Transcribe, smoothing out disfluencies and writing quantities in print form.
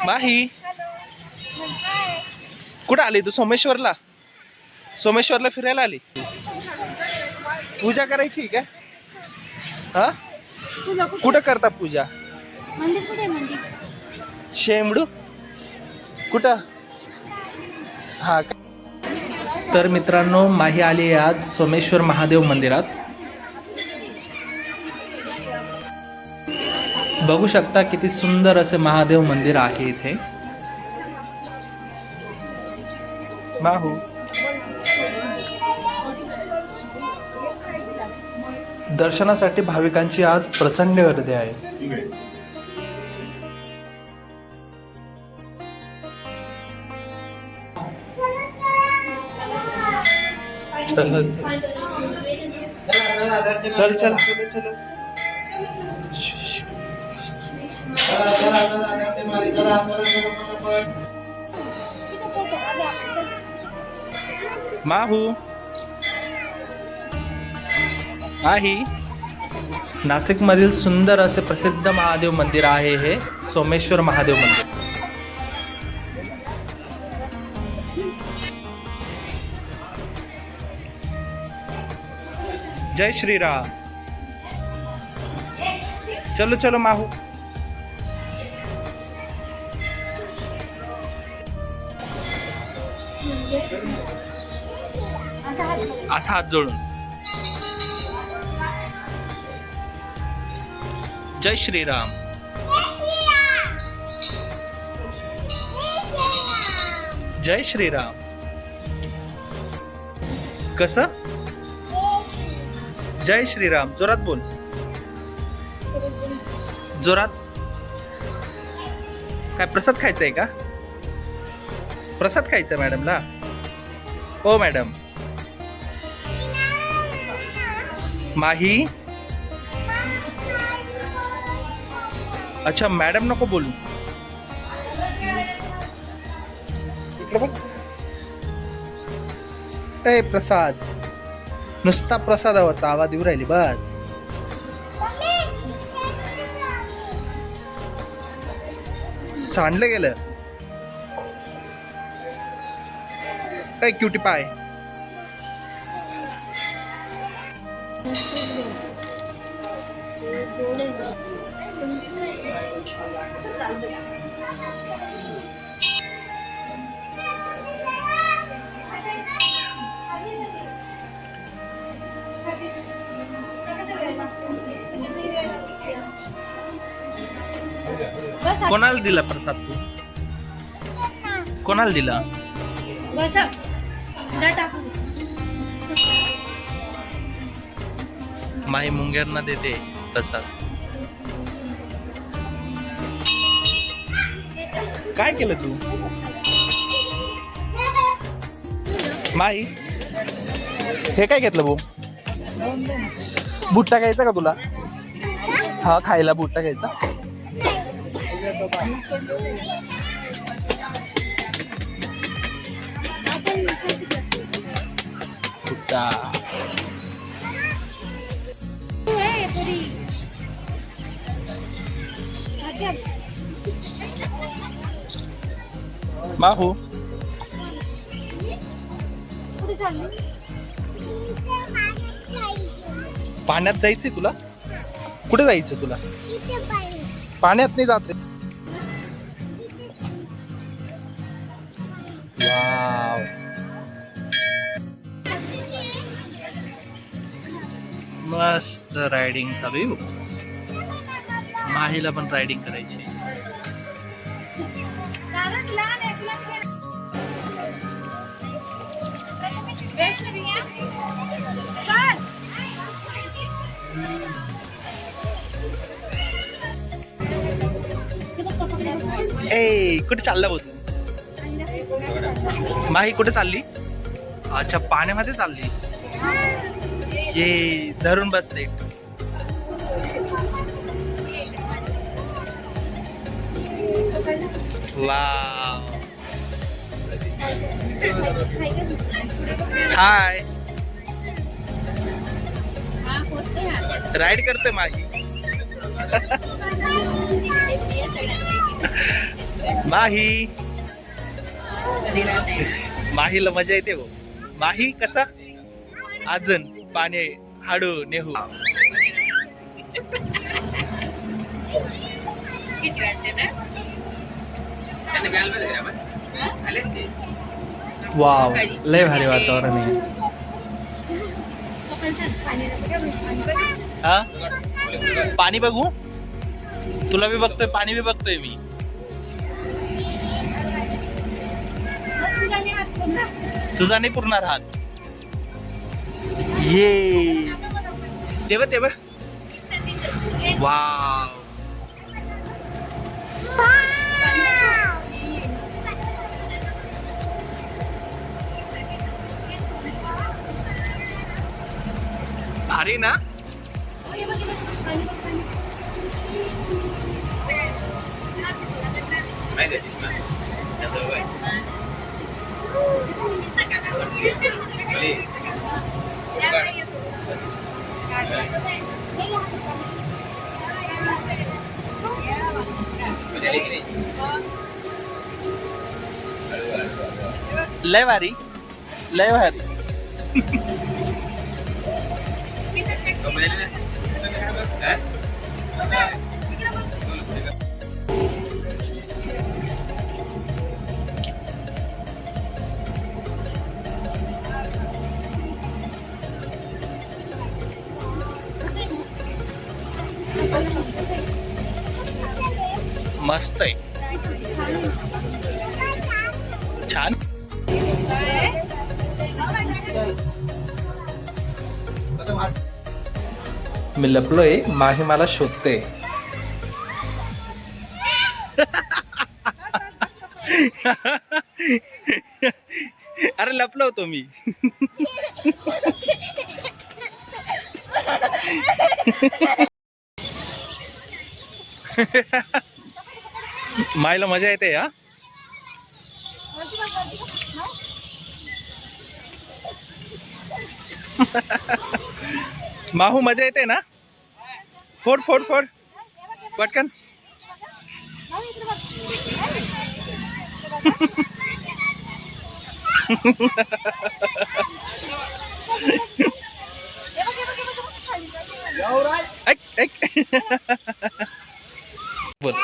माही कुठं आली तू? सोमेश्वरला फिरायला आली? पूजा करायची का? हा कुठं करता पूजा? शेमडू कुठं? हा का? तर मित्रांनो, माही आली आहे आज सोमेश्वर महादेव मंदिरात. बघू शकता किती सुंदर असे महादेव मंदिर आहे इथे. माहू दर्शनासाठी भाविकांची आज प्रचंड गर्दी आहे. चल चल चल. माहू माही नाशिक मधील सुंदर असे प्रसिद्ध महादेव मंदिर आहे हे सोमेश्वर महादेव मंदिर. जय श्रीराम. चलो चलो माहू. असा हात जोडून. जय श्रीराम. जय श्रीराम. कसं? जय श्रीराम जोरात बोल. जोरात. काय प्रसाद खायचा आहे का? प्रसाद खायचा मॅडमला? ओ मॅडम. माही. अच्छा मॅडम नको बोलू. इकडे बघ. ए प्रसाद. नुसता प्रसादावरचा आवाज येऊ राहिली बस. सांडलं गेलं. काय क्युटी पाय. कोणाला दिला प्रसाद तू? कोणाला दिला? माही मुंग्यांना देते प्रसाद. काय केलं तू? माही हे काय घेतलं भाऊ? भुट्टा घ्यायचा का तुला? हा खायला भुट्टा घ्यायचा. भुट्टा. माहू पाण्यात जायचंय तुला? कुठे जायचं तुला? पाण्यात नाही जात रे. वाव. मस्त रायडिंग चालू. माहीला पण रायडिंग करायची. ए कुठे चालला बोल? माही कुठे चालली? अच्छा पाण्यामध्ये चालली. ये धरून बसले. वाव. हाय. राइड करते माही. माही माहीला मजा येते हो. माही कसा अजून पाणी हाडू नेहू. वाव लय भारी वातावरण आहे. हा पाणी बघू. तुला बी बघतोय पाणी बी बघतोय मी. तुझा नाही पुरणार हात. ये ते बघ वाव. भारी ना. लय भारी लय भारी. मस्त आहे. छान. मी लपलोय. माही मला शोधते. अरे लपलो होतो मी. मायला मजा येते हा. माहू मजा येते ना. फोड फोड फोड पटकन. ऐक ऐक बोल.